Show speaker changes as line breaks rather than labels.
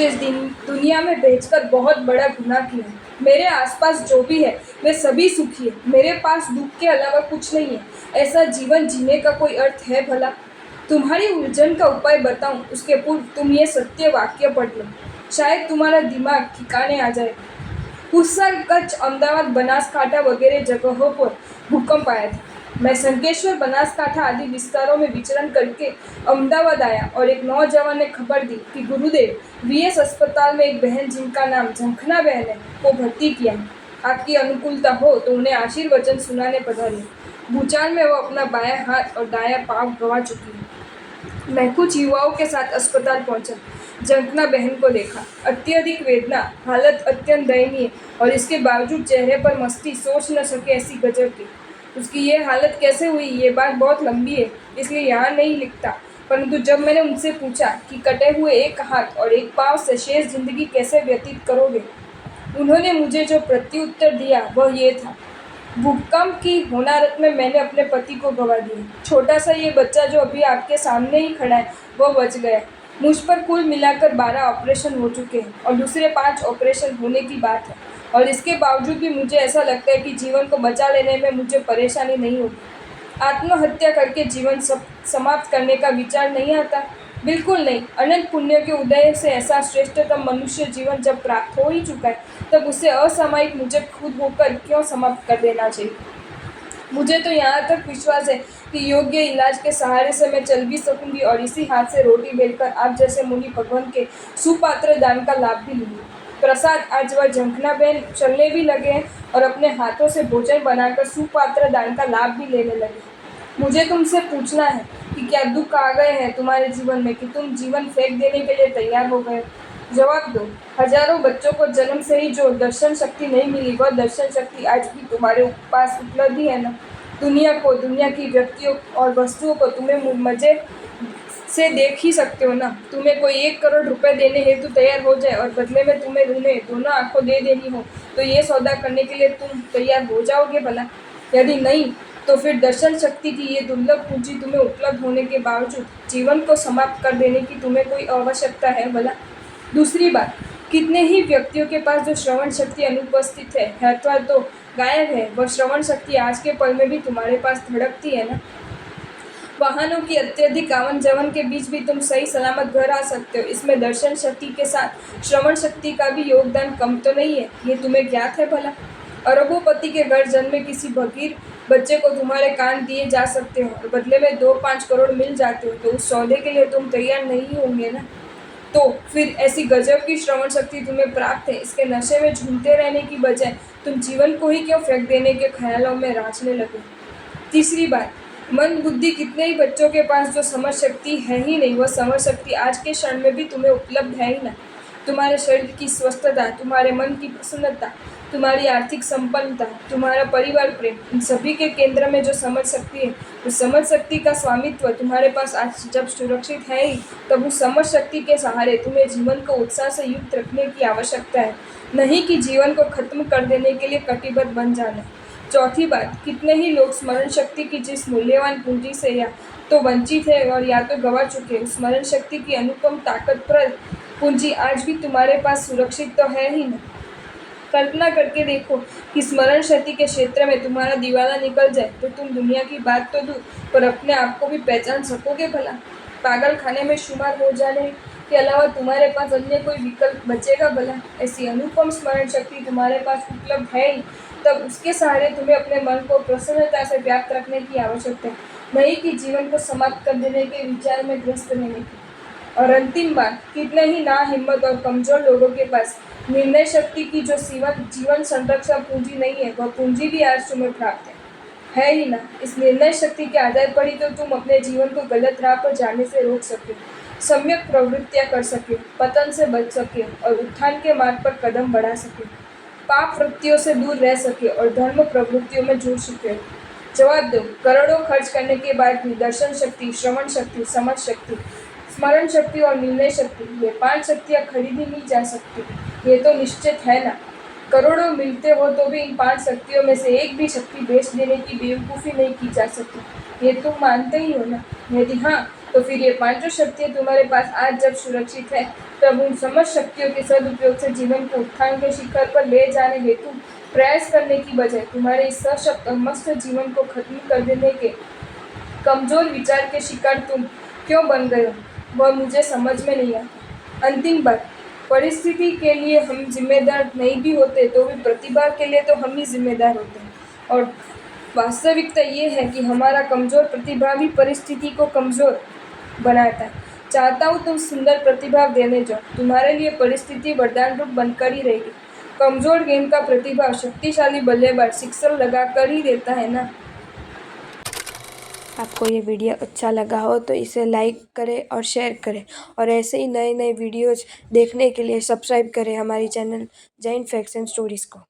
मुझे इस दुनिया में भेजकर बहुत बड़ा गुनाह किया है। मेरे आसपास जो भी है वे सभी सुखी है। मेरे पास दुख के अलावा कुछ नहीं है। ऐसा जीवन जीने का कोई अर्थ है भला? तुम्हारी उलझन का उपाय बताऊं उसके पूर्व तुम ये सत्य वाक्य पढ़ लो, शायद तुम्हारा दिमाग ठिकाने आ जाए। उस साल कच्छ, अहमदाबाद, बनासकांठा वगैरह जगहों पर भूकंप आया था। मैं संकेश्वर, बनासकांठा आदि विस्तारों में विचरण करके अहमदाबाद आया और एक नौजवान ने खबर दी कि गुरुदेव वीएस अस्पताल में एक बहन जिनका नाम झंखना बहन है को भर्ती किया है। आपकी अनुकूलता हो तो उन्हें आशीर्वचन सुनाने पधारिए। भूचाल में वो अपना बायां हाथ और दायां पांव गंवा चुकी है। मैं कुछ युवाओं के साथ अस्पताल पहुंचा। झंखना बहन को देखा। अत्यधिक वेदना, हालत अत्यंत दयनीय और इसके बावजूद चेहरे पर मस्ती सोच न सके ऐसी गजब की। उसकी ये हालत कैसे हुई ये बात बहुत लंबी है, इसलिए यहाँ नहीं लिखता। परंतु जब मैंने उनसे पूछा कि कटे हुए एक हाथ और एक पाँव से शेष जिंदगी कैसे व्यतीत करोगे, उन्होंने मुझे जो प्रत्युत्तर दिया वह ये था। भूकंप की होनारत में मैंने अपने पति को गंवा दिया। छोटा सा ये बच्चा जो अभी आपके सामने ही खड़ा है वह बच गया। मुझ पर कुल मिलाकर 12 ऑपरेशन हो चुके हैं और दूसरे 5 ऑपरेशन होने की बात है, और इसके बावजूद भी मुझे ऐसा लगता है कि जीवन को बचा लेने में मुझे परेशानी नहीं होगी। आत्महत्या करके जीवन समाप्त करने का विचार नहीं आता, बिल्कुल नहीं। अनंत पुण्य के उदय से ऐसा श्रेष्ठतम मनुष्य जीवन जब प्राप्त हो ही चुका है, तब उसे असामयिक मुझे खुद होकर क्यों समाप्त कर देना चाहिए? मुझे तो यहाँ तक विश्वास है कि योग्य इलाज के सहारे से मैं चल भी सकूंगी और इसी हाथ से रोटी बेलकर आप जैसे मुनि भगवान के सुपात्र दान का लाभ भी लूंगी। प्रसाद, आज वह झंखना बहन चलने भी लगे हैं और अपने हाथों से भोजन बनाकर सुपात्र दान का लाभ भी लेने लगे। मुझे तुमसे पूछना है कि क्या दुख आ गए हैं तुम्हारे जीवन में कि तुम जीवन फेंक देने के लिए तैयार हो गए? जवाब दो। हजारों बच्चों को जन्म से ही जो दर्शन शक्ति नहीं मिली, वह दर्शन शक्ति आज भी तुम्हारे पास उपलब्ध ही है ना? दुनिया को, दुनिया की व्यक्तियों और वस्तुओं को तुम्हें मजे से देख ही सकते हो ना? तुम्हें कोई 1 करोड़ रुपए देने हेतु तैयार हो जाए और बदले में तुम्हें उन्हें दोनों आंखों दे देनी हो, तो ये सौदा करने के लिए तुम तैयार हो जाओगे भला? यदि नहीं, तो फिर दर्शन शक्ति की ये दुर्लभ पूंजी तुम्हें उपलब्ध होने के बावजूद जीवन को समाप्त कर देने की तुम्हें कोई आवश्यकता है भला? दूसरी बात, कितने ही व्यक्तियों के पास जो श्रवण शक्ति अनुपस्थित है अथवा तो गायब है, वह श्रवण शक्ति आज के पल में भी तुम्हारे पास धड़कती है ना? वाहनों की अत्यधिक आवन जावन के बीच भी तुम सही सलामत घर आ सकते हो। इसमें दर्शन शक्ति के साथ श्रवण शक्ति का भी योगदान कम तो नहीं है, ये तुम्हें ज्ञात है भला? अरबोपति के घर जन्मे किसी फकीर बच्चे को तुम्हारे कान दिए जा सकते हो और बदले में 2-5 करोड़ मिल जाते हो, तो उस सौदे के लिए तुम तैयार नहीं होंगे ना? तो फिर ऐसी गजब की श्रवण शक्ति तुम्हें प्राप्त है, इसके नशे में झूमते रहने की बजाय तुम जीवन को ही क्यों फेंक देने के ख्यालों में राचने लगे? तीसरी बात, मन बुद्धि कितने ही बच्चों के पास जो समझ शक्ति है ही नहीं, वह समझ शक्ति आज के क्षण में भी तुम्हें उपलब्ध है ही ना? तुम्हारे शरीर की स्वस्थता, तुम्हारे मन की प्रसन्नता, तुम्हारी आर्थिक संपन्नता, तुम्हारा परिवार प्रेम, इन सभी के केंद्र में जो समझ शक्ति है, उस समझ शक्ति का स्वामित्व तुम्हारे पास आज जब सुरक्षित है ही, तब उस समझ शक्ति के सहारे तुम्हें जीवन को उत्साह से युक्त रखने की आवश्यकता है, नहीं कि जीवन को खत्म कर देने के लिए कटिबद्ध बन जाना। चौथी बात, कितने ही लोग स्मरण शक्ति की जिस मूल्यवान पूंजी से या तो वंचित है और या तो गंवा चुके, उस स्मरण शक्ति की अनुपम ताकतप्रद पूंजी आज भी तुम्हारे पास सुरक्षित तो है ही ना? कल्पना करके देखो कि स्मरण शक्ति के क्षेत्र में तुम्हारा दिवाला निकल जाए तो तुम दुनिया की बात तो दूर पर अपने आप को भी पहचान सकोगे भला? पागल खाने में शुमार हो जाने के अलावा तुम्हारे पास अन्य कोई विकल्प बचेगा भला? ऐसी अनुपम स्मरण शक्ति तुम्हारे पास उपलब्ध है ही, तब उसके सहारे तुम्हें अपने मन को प्रसन्नता से व्याप्त रखने की आवश्यकता है, नहीं कि जीवन को समाप्त कर देने के विचार में ग्रस्त रहने की। और अंतिम बात, कितने ही ना हिम्मत और कमजोर लोगों के पास निर्णय शक्ति की जो जीवन संरक्षण पूंजी नहीं है, वह पूंजी भी आज तुम्हें प्राप्त है ही ना? इस निर्णय शक्ति के आधार पर ही तो तुम अपने जीवन को गलत राह पर जाने से रोक सके, सम्यक प्रवृत्तियां कर सके, पतन से बच सके और उत्थान के मार्ग पर कदम बढ़ा सके, पाप वृत्तियों से दूर रह सके और धर्म प्रवृत्तियों में जुड़ सके। जवाब दो, करोड़ों खर्च करने के बाद भी दर्शन शक्ति, श्रवण शक्ति, समझ शक्ति, स्मरण शक्ति और निर्णय शक्ति, ये 5 शक्तियाँ खरीदी नहीं जा सकती, ये तो निश्चित है ना? करोड़ों मिलते हो तो भी इन 5 शक्तियों में से एक भी शक्ति बेच देने की बेवकूफ़ी नहीं की जा सकती, ये तुम मानते ही हो ना? यदि हाँ, तो फिर ये पांचों शक्तियाँ तुम्हारे पास आज जब सुरक्षित है, तब उन समस्त शक्तियों के सदुपयोग से जीवन को उत्थान के शिखर पर ले जाने हेतु प्रयास करने की बजाय तुम्हारे इस सशक्त और मस्त जीवन को खत्म कर देने के कमजोर विचार के शिकार तुम क्यों बन गए हो, वह मुझे समझ में नहीं आता। अंतिम बात, परिस्थिति के लिए हम जिम्मेदार नहीं भी होते तो भी प्रतिभा के लिए तो हम ही जिम्मेदार होते हैं। और वास्तविकता ये है कि हमारा कमजोर प्रतिभा भी परिस्थिति को कमजोर बनाता है। चाहता हूँ तुम सुंदर प्रतिभा देने जाओ, तुम्हारे लिए परिस्थिति वरदान रूप बनकर ही रहेगी। कमजोर गेंद का प्रतिभा शक्तिशाली बल्लेबाज सिक्सर लगा कर ही देता है ना।
आपको ये वीडियो अच्छा लगा हो तो इसे लाइक करें और शेयर करें, और ऐसे ही नए नए वीडियोज़ देखने के लिए सब्सक्राइब करें हमारी channel Jain facts and stories को।